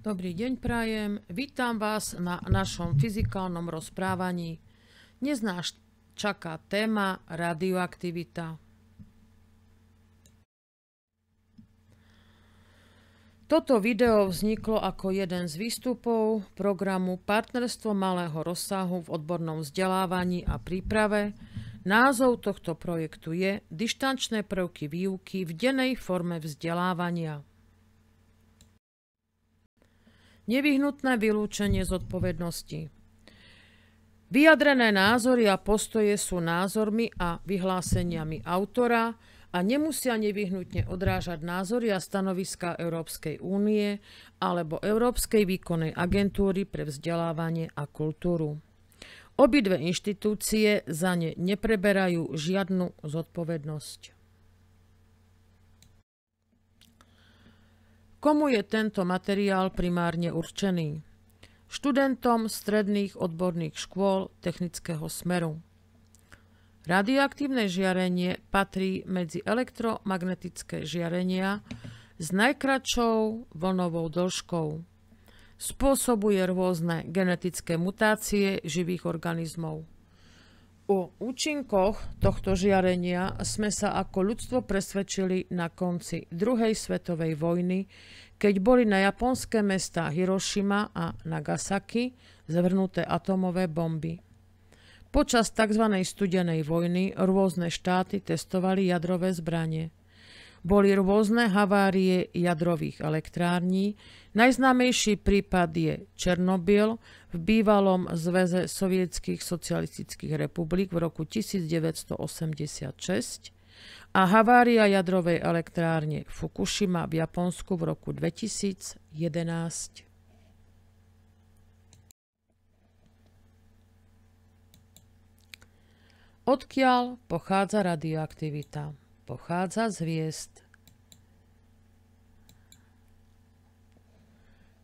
Dobrý deň prajem, vítam vás na našom fyzikálnom rozprávaní. Dnes nás čaká téma radioaktivita. Toto video vzniklo ako jeden z výstupov programu Partnerstvo malého rozsahu v odbornom vzdelávaní a príprave. Názov tohto projektu je Dištančné prvky výuky v dennej forme vzdelávania. Nevyhnutné vylúčenie zodpovednosti. Vyjadrené názory a postoje sú názormi a vyhláseniami autora a nemusia nevyhnutne odrážať názory a stanoviská Európskej únie alebo Európskej výkonnej agentúry pre vzdelávanie a kultúru. Obidve inštitúcie za ne nepreberajú žiadnu zodpovednosť. Komu je tento materiál primárne určený? Študentom stredných odborných škôl technického smeru. Radioaktívne žiarenie patrí medzi elektromagnetické žiarenia s najkratšou vlnovou dĺžkou. Spôsobuje rôzne genetické mutácie živých organizmov. O účinkoch tohto žiarenia sme sa ako ľudstvo presvedčili na konci druhej svetovej vojny, keď boli na japonské mestá Hirošima a Nagasaki zvrhnuté atómové bomby. Počas tzv. Studenej vojny rôzne štáty testovali jadrové zbranie. Boli rôzne havárie jadrových elektrární. Najznámejší prípad je Černobyl v bývalom zväze sovietských socialistických republik v roku 1986 a havária jadrovej elektrárne Fukušima v Japonsku v roku 2011. Odkiaľ pochádza radioaktivita? Pochádza z hviezd.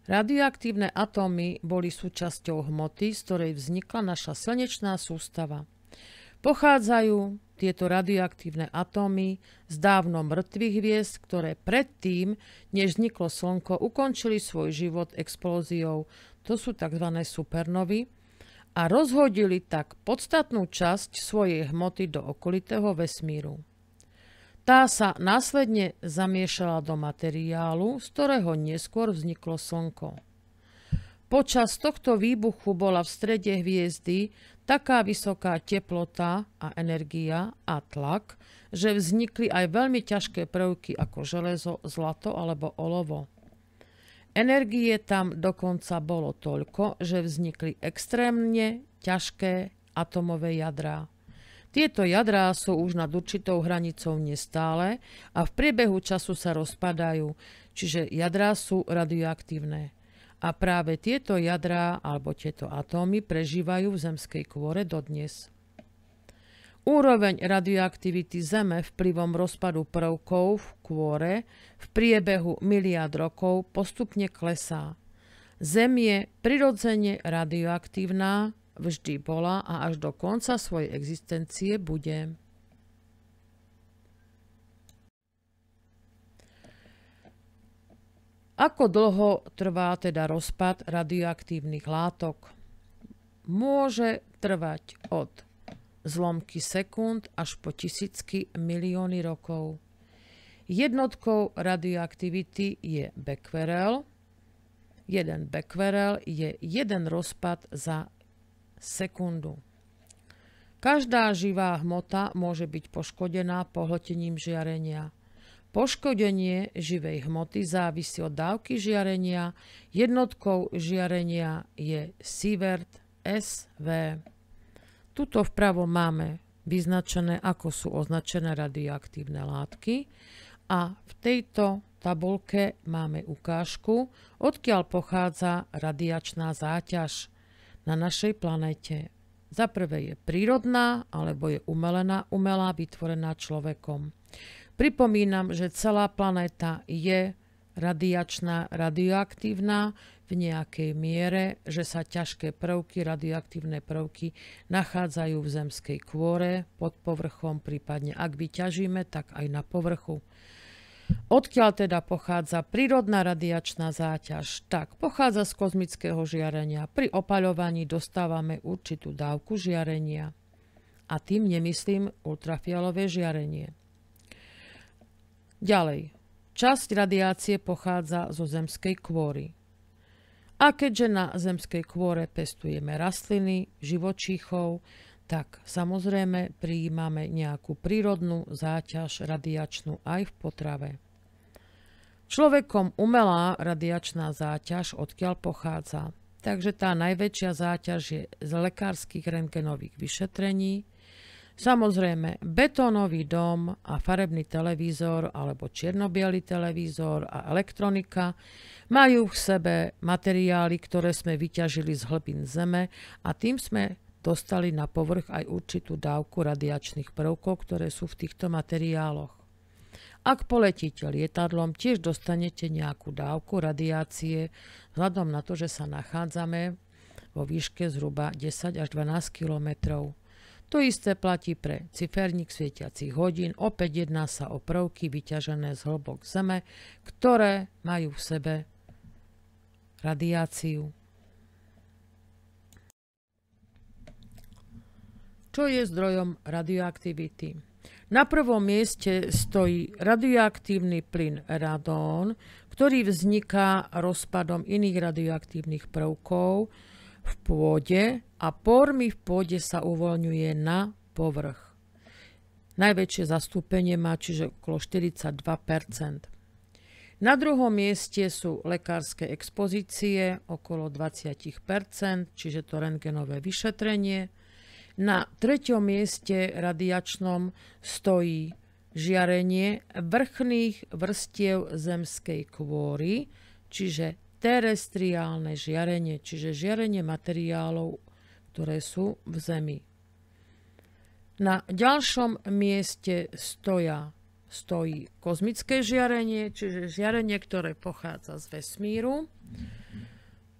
Radioaktívne atómy boli súčasťou hmoty, z ktorej vznikla naša slnečná sústava. Pochádzajú tieto radioaktívne atómy z dávno mŕtvych hviezd, ktoré predtým, než vzniklo Slnko, ukončili svoj život explóziou. To sú tzv. Supernovy a rozhodili tak podstatnú časť svojej hmoty do okolitého vesmíru. Tá sa následne zamiešala do materiálu, z ktorého neskôr vzniklo Slnko. Počas tohto výbuchu bola v strede hviezdy taká vysoká teplota a energia a tlak, že vznikli aj veľmi ťažké prvky ako železo, zlato alebo olovo. Energie tam dokonca bolo toľko, že vznikli extrémne ťažké atomové jadrá. Tieto jadrá sú už nad určitou hranicou nestále a v priebehu času sa rozpadajú, čiže jadrá sú radioaktívne. A práve tieto jadrá alebo tieto atómy prežívajú v zemskej kôre dodnes. Úroveň radioaktivity Zeme vplyvom rozpadu prvkov v kôre v priebehu miliárd rokov postupne klesá. Zem je prirodzene radioaktívna, vždy bola a až do konca svojej existencie bude. Ako dlho trvá teda rozpad radioaktívnych látok? Môže trvať od zlomky sekúnd až po tisícky milióny rokov. Jednotkou radioaktivity je becquerel. Jeden becquerel je jeden rozpad za sekundu. Každá živá hmota môže byť poškodená pohltením žiarenia. Poškodenie živej hmoty závisí od dávky žiarenia. Jednotkou žiarenia je sievert SV. Tuto vpravo máme vyznačené, ako sú označené radioaktívne látky a v tejto tabuľke máme ukážku, odkiaľ pochádza radiačná záťaž na našej planéte. Za prvé je prírodná alebo je umelá, vytvorená človekom. Pripomínam, že celá planéta je radiačná, radioaktívna v nejakej miere, že sa ťažké prvky, radioaktívne prvky nachádzajú v zemskej kôre, pod povrchom, prípadne ak vyťažíme, tak aj na povrchu. Odkiaľ teda pochádza prírodná radiačná záťaž? Tak, pochádza z kozmického žiarenia. Pri opaľovaní dostávame určitú dávku žiarenia. A tým nemyslím ultrafialové žiarenie. Ďalej. Časť radiácie pochádza zo zemskej kôry. A keďže na zemskej kôre pestujeme rastliny, živočíchov, tak samozrejme prijímame nejakú prírodnú záťaž radiačnú aj v potrave. Človekom umelá radiačná záťaž odkiaľ pochádza. Takže tá najväčšia záťaž je z lekárskych rentgenových vyšetrení. Samozrejme, betónový dom a farebný televízor alebo čierno-biely televízor a elektronika majú v sebe materiály, ktoré sme vyťažili z hlbín zeme a tým sme dostali na povrch aj určitú dávku radiačných prvkov, ktoré sú v týchto materiáloch. Ak poletíte lietadlom, tiež dostanete nejakú dávku radiácie vzhľadom na to, že sa nachádzame vo výške zhruba 10 až 12 kilometrov. To isté platí pre ciferník svietiacich hodín. Opäť jedná sa o prvky vyťažené z hlbok zeme, ktoré majú v sebe radiáciu. Čo je zdrojom radioaktivity? Na prvom mieste stojí radioaktívny plyn radón, ktorý vzniká rozpadom iných radioaktívnych prvkov v pôde a pormi v pôde sa uvoľňuje na povrch. Najväčšie zastúpenie má, čiže okolo 42%. Na druhom mieste sú lekárske expozície, okolo 20%, čiže to rentgenové vyšetrenie. Na treťom mieste radiačnom stojí žiarenie vrchných vrstiev zemskej kôry, čiže terestriálne žiarenie, čiže žiarenie materiálov, ktoré sú v Zemi. Na ďalšom mieste stojí kozmické žiarenie, čiže žiarenie, ktoré pochádza z vesmíru.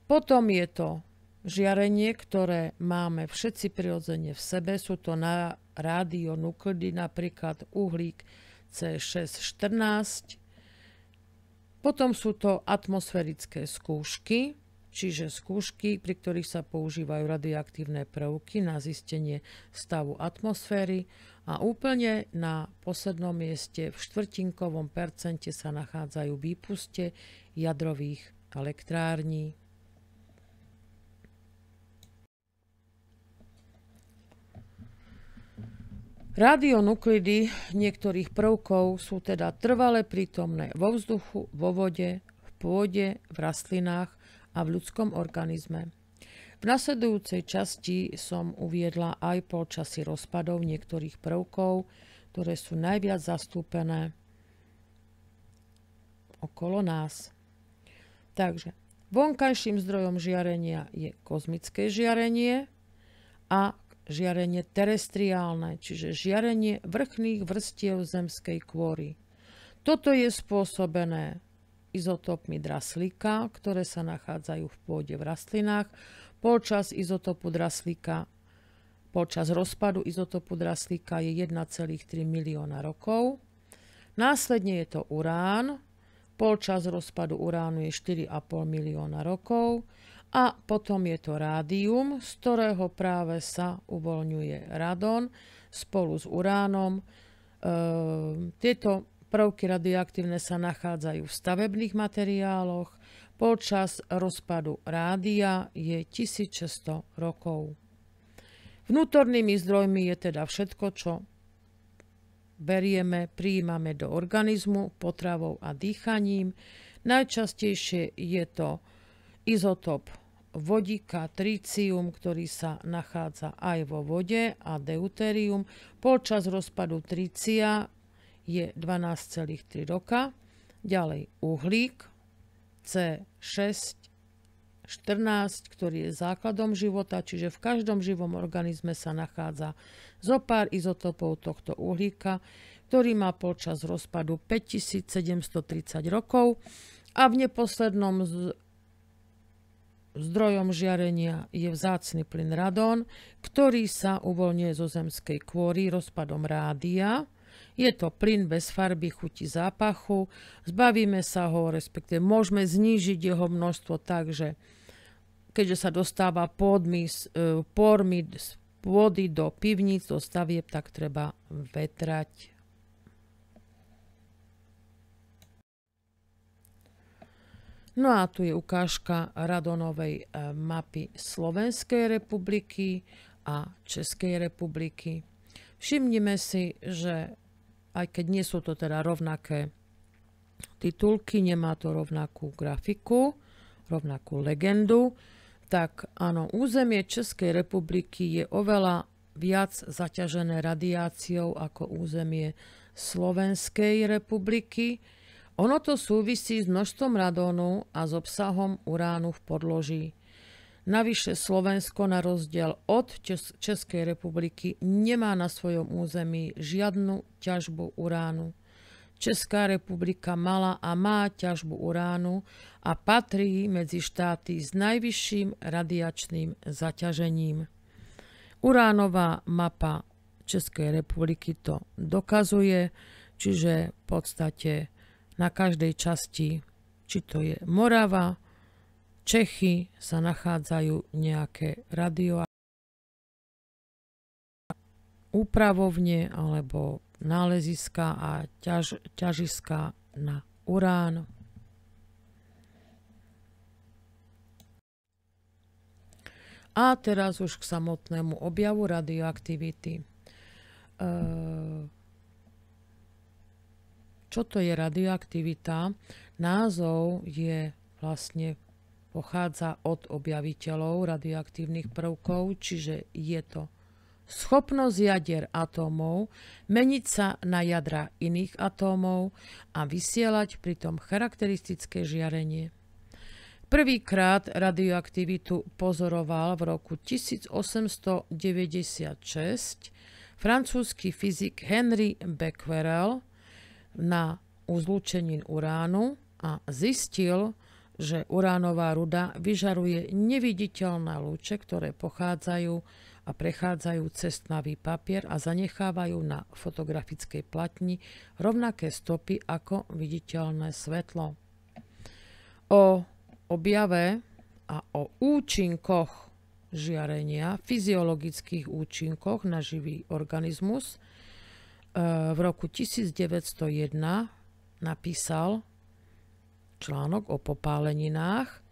Potom je to žiarenie, ktoré máme všetci prirodzene v sebe. Sú to radionuklidy, napríklad uhlík C614. Potom sú to atmosférické skúšky, čiže skúšky, pri ktorých sa používajú radioaktívne prvky na zistenie stavu atmosféry. A úplne na poslednom mieste v štvrtinkovom percente sa nachádzajú výpuste jadrových elektrární. Radionuklidy niektorých prvkov sú teda trvale prítomné vo vzduchu, vo vode, v pôde, v rastlinách a v ľudskom organizme. V nasledujúcej časti som uviedla aj polčasy rozpadov niektorých prvkov, ktoré sú najviac zastúpené okolo nás. Takže vonkajším zdrojom žiarenia je kozmické žiarenie a žiarenie terestriálne, čiže žiarenie vrchných vrstiev zemskej kôry. Toto je spôsobené izotopmi draslíka, ktoré sa nachádzajú v pôde v rastlinách. Polčas rozpadu izotopu draslíka je 1,3 milióna rokov. Následne je to urán. Polčas rozpadu uránu je 4,5 milióna rokov. A potom je to rádium, z ktorého práve sa uvoľňuje radón spolu s uránom. Tieto prvky radioaktívne sa nachádzajú v stavebných materiáloch. Počas rozpadu rádia je 1600 rokov. Vnútornými zdrojmi je teda všetko, čo berieme, prijímame do organizmu potravou a dýchaním. Najčastejšie je to izotop vodíka, tricium, ktorý sa nachádza aj vo vode, a deutérium. Počas rozpadu tricia je 12,3 roka. Ďalej uhlík C614, ktorý je základom života, čiže v každom živom organizme sa nachádza zopár izotopov tohto uhlíka, ktorý má počas rozpadu 5730 rokov, a v neposlednom zdrojom žiarenia je vzácny plyn radón, ktorý sa uvoľňuje zo zemskej kôry rozpadom rádia. Je to plyn bez farby, chuti, zápachu. Zbavíme sa ho, respektíve môžeme znížiť jeho množstvo tak, že keďže sa dostáva pormi z pôdy do pivníc, do stavieb, tak treba vetrať. No a tu je ukážka radonovej mapy Slovenskej republiky a Českej republiky. Všimnime si, že aj keď nie sú to teda rovnaké titulky, nemá to rovnakú grafiku, rovnakú legendu, tak áno, územie Českej republiky je oveľa viac zaťažené radiáciou ako územie Slovenskej republiky. Ono to súvisí s množstvom radónu a s obsahom uránu v podloží. Navyše Slovensko na rozdiel od Českej republiky nemá na svojom území žiadnu ťažbu uránu. Česká republika mala a má ťažbu uránu a patrí medzi štáty s najvyšším radiačným zaťažením. Uránová mapa Českej republiky to dokazuje, čiže v podstate na každej časti, či to je Morava, Čechy, sa nachádzajú nejaké úpravovne alebo náleziska a ťažiska na urán. A teraz už k samotnému objavu radioaktivity. Čo to je radioaktivita? Názov pochádza od objaviteľov radioaktívnych prvkov, čiže je to schopnosť jadier atómov meniť sa na jadra iných atómov a vysielať pritom charakteristické žiarenie. Prvýkrát radioaktivitu pozoroval v roku 1896 francúzsky fyzik Henry Becquerel na uzlúčenin uránu a zistil, že uránová ruda vyžaruje neviditeľné lúče, ktoré pochádzajú a prechádzajú cez tmavý papier a zanechávajú na fotografickej platni rovnaké stopy ako viditeľné svetlo. O objave a o účinkoch žiarenia, fyziologických účinkoch na živý organizmus v roku 1901 napísal článok o popáleninách,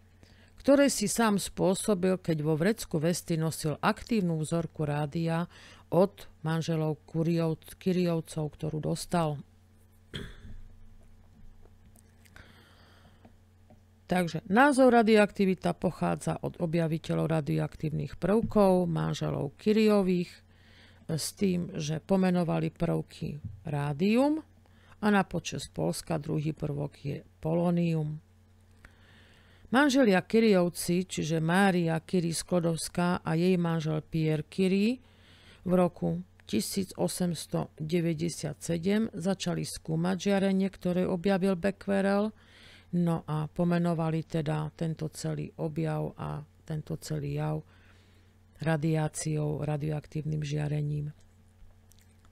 ktoré si sám spôsobil, keď vo vrecku vesty nosil aktívnu vzorku rádia od manželov Kyriovcov, ktorú dostal. Takže názov radioaktivita pochádza od objaviteľov radioaktívnych prvkov, manželov Kyriových, s tým, že pomenovali prvky rádium a na počesť Poľska druhý prvok je polónium. Manželia Kyriovci, čiže Mária Curie Sklodowská a jej manžel Pierre Curie, v roku 1897 začali skúmať žiarenie, ktoré objavil Becquerel, no a pomenovali teda tento celý objav a tento celý jav radiáciou, radioaktívnym žiarením.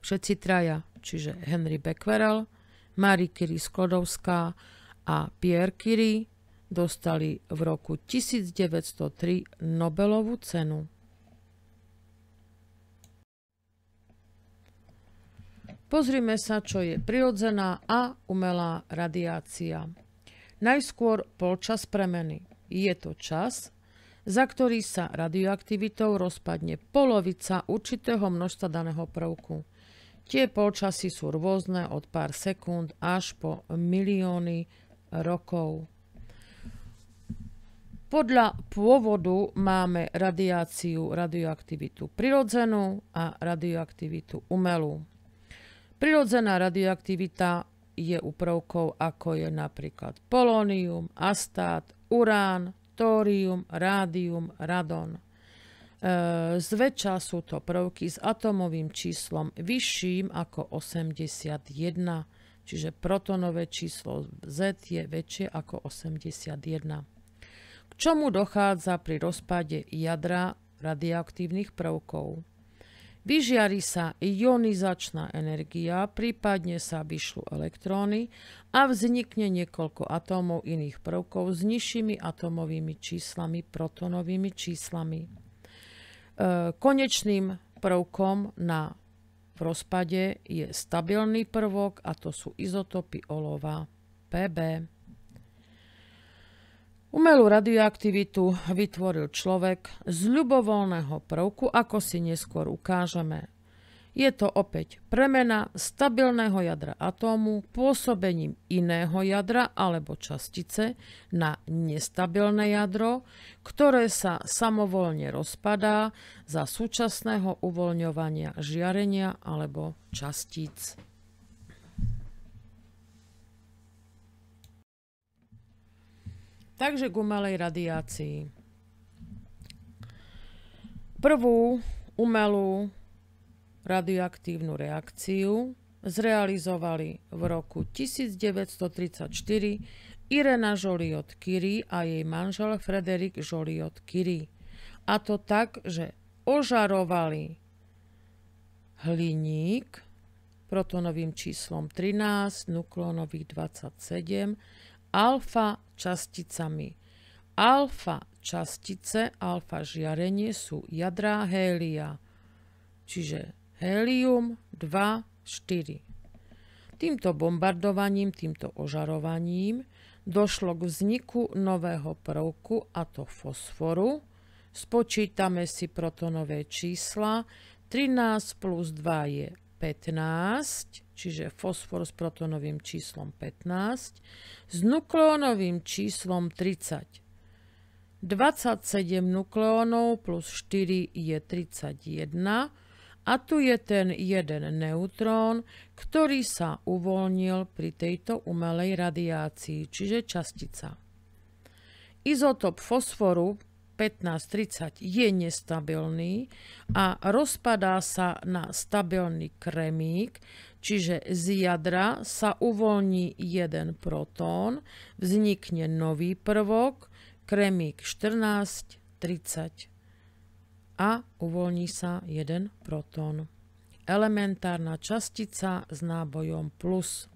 Všetci traja, čiže Henry Becquerel, Marie Curie Sklodowská a Pierre Curie, dostali v roku 1903 Nobelovú cenu. Pozrime sa, čo je prirodzená a umelá radiácia. Najskôr polčas premeny. Je to čas, za ktorý sa radioaktivitou rozpadne polovica určitého množstva daného prvku. Tie polčasy sú rôzne od pár sekúnd až po milióny rokov. Podľa pôvodu máme radioaktivitu prirodzenú a radioaktivitu umelú. Prirodzená radioaktivita je u prvkov, ako je napríklad polónium, astát, urán, tórium, rádium, radon. Zväčša sú to prvky s atomovým číslom vyšším ako 81, čiže protonové číslo Z je väčšie ako 81. K čomu dochádza pri rozpade jadra radioaktívnych prvkov? Vyžiari sa ionizačná energia, prípadne sa vyšľú elektróny a vznikne niekoľko atómov iných prvkov s nižšími atómovými číslami, protonovými číslami. Konečným prvkom v rozpade je stabilný prvok a to sú izotopy olova Pb. Umelú radioaktivitu vytvoril človek z ľubovoľného prvku, ako si neskôr ukážeme. Je to opäť premena stabilného jadra atómu pôsobením iného jadra alebo častice na nestabilné jadro, ktoré sa samovoľne rozpadá za súčasného uvoľňovania žiarenia alebo častíc. Takže k umelej radiácii. Prvú umelú radioaktívnu reakciu zrealizovali v roku 1934 Irena Joliot-Curie a jej manžel Frédéric Joliot-Curie. A to tak, že ožarovali hliník protonovým číslom 13, nukleónových 27, alfa časticami. Alfa častice, alfa žiarenie sú jadrá hélia, čiže hélium 2, 4. Týmto bombardovaním, týmto ožarovaním došlo k vzniku nového prvku, a to fosforu. Spočítame si protonové čísla. 13 plus 2 je 15, čiže fosfor s protonovým číslom 15, s nukleónovým číslom 30. 27 nukleónov plus 4 je 31 a tu je ten jeden neutrón, ktorý sa uvoľnil pri tejto umelej radiácii, čiže častica. Izotop fosforu 1530 je nestabilný a rozpadá sa na stabilný kremík, čiže z jadra sa uvoľní jeden protón, vznikne nový prvok, kremík 1430 a uvoľní sa jeden protón. Elementárna častica s nábojom plus.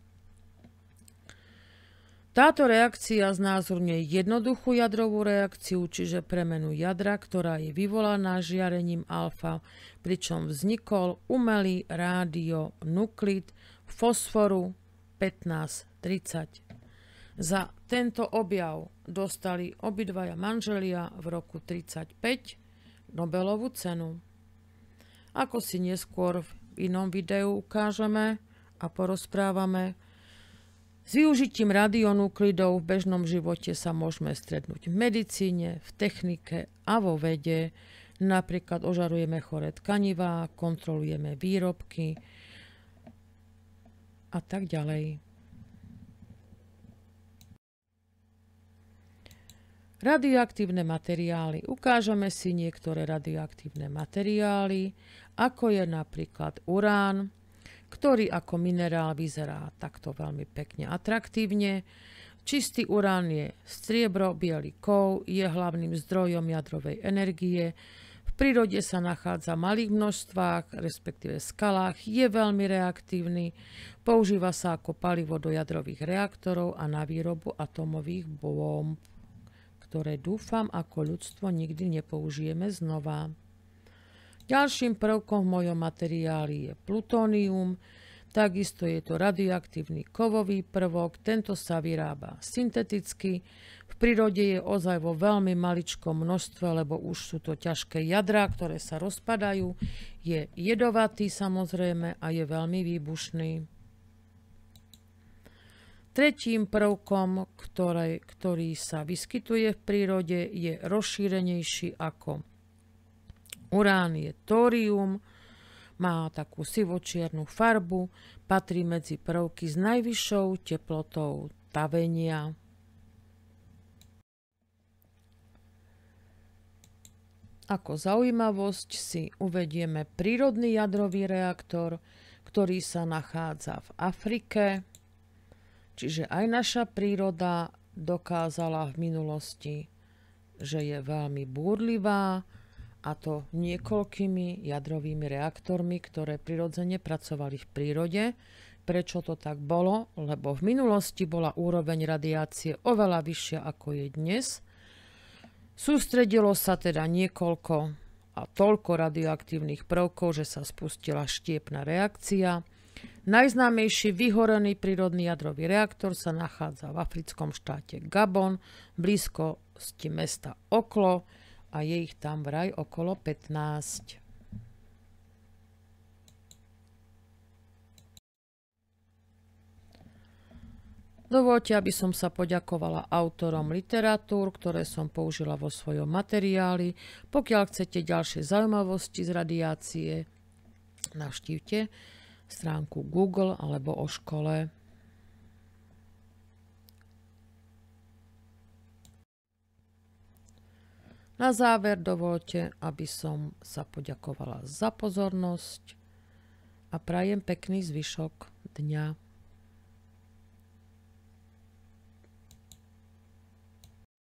Táto reakcia znázorňuje jednoduchú jadrovú reakciu, čiže premenu jadra, ktorá je vyvolaná žiarením alfa, pričom vznikol umelý rádionuklid fosforu 1530. Za tento objav dostali obidvaja manželia v roku 1935 Nobelovú cenu. Ako si neskôr v inom videu ukážeme a porozprávame, s využitím radionuklidov v bežnom živote sa môžeme stretnúť v medicíne, v technike a vo vede. Napríklad ožarujeme choré tkanivá, kontrolujeme výrobky a tak ďalej. Radioaktívne materiály. Ukážeme si niektoré radioaktívne materiály, ako je napríklad urán, ktorý ako minerál vyzerá takto veľmi pekne atraktívne. Čistý urán je striebro, biely kov, je hlavným zdrojom jadrovej energie. V prírode sa nachádza v malých množstvách, respektíve skalách, je veľmi reaktívny, používa sa ako palivo do jadrových reaktorov a na výrobu atómových bomb, ktoré dúfam ako ľudstvo nikdy nepoužijeme znova. Ďalším prvkom v mojom materiáli je plutónium, takisto je to radioaktívny kovový prvok, tento sa vyrába synteticky, v prírode je ozaj vo veľmi maličkom množstve, lebo už sú to ťažké jadrá, ktoré sa rozpadajú, je jedovatý samozrejme a je veľmi výbušný. Tretím prvkom, ktorý sa vyskytuje v prírode, je rozšírenejší ako urán, je tórium, má takú sivočiernu farbu, patrí medzi prvky s najvyššou teplotou tavenia. Ako zaujímavosť si uvedieme prírodný jadrový reaktor, ktorý sa nachádza v Afrike. Čiže aj naša príroda dokázala v minulosti, že je veľmi búrlivá a to niekoľkými jadrovými reaktormi, ktoré prirodzene pracovali v prírode. Prečo to tak bolo? Lebo v minulosti bola úroveň radiácie oveľa vyššia ako je dnes. Sústredilo sa teda niekoľko a toľko radioaktívnych prvkov, že sa spustila štiepna reakcia. Najznámejší vyhorený prírodný jadrový reaktor sa nachádza v africkom štáte Gabon, blízkosti mesta Oklo, a je ich tam vraj okolo 15. Dovoľte, aby som sa poďakovala autorom literatúr, ktoré som použila vo svojom materiáli. Pokiaľ chcete ďalšie zaujímavosti z radiácie, navštívte stránku Google alebo o škole. Na záver dovoľte, aby som sa poďakovala za pozornosť a prajem pekný zvyšok dňa.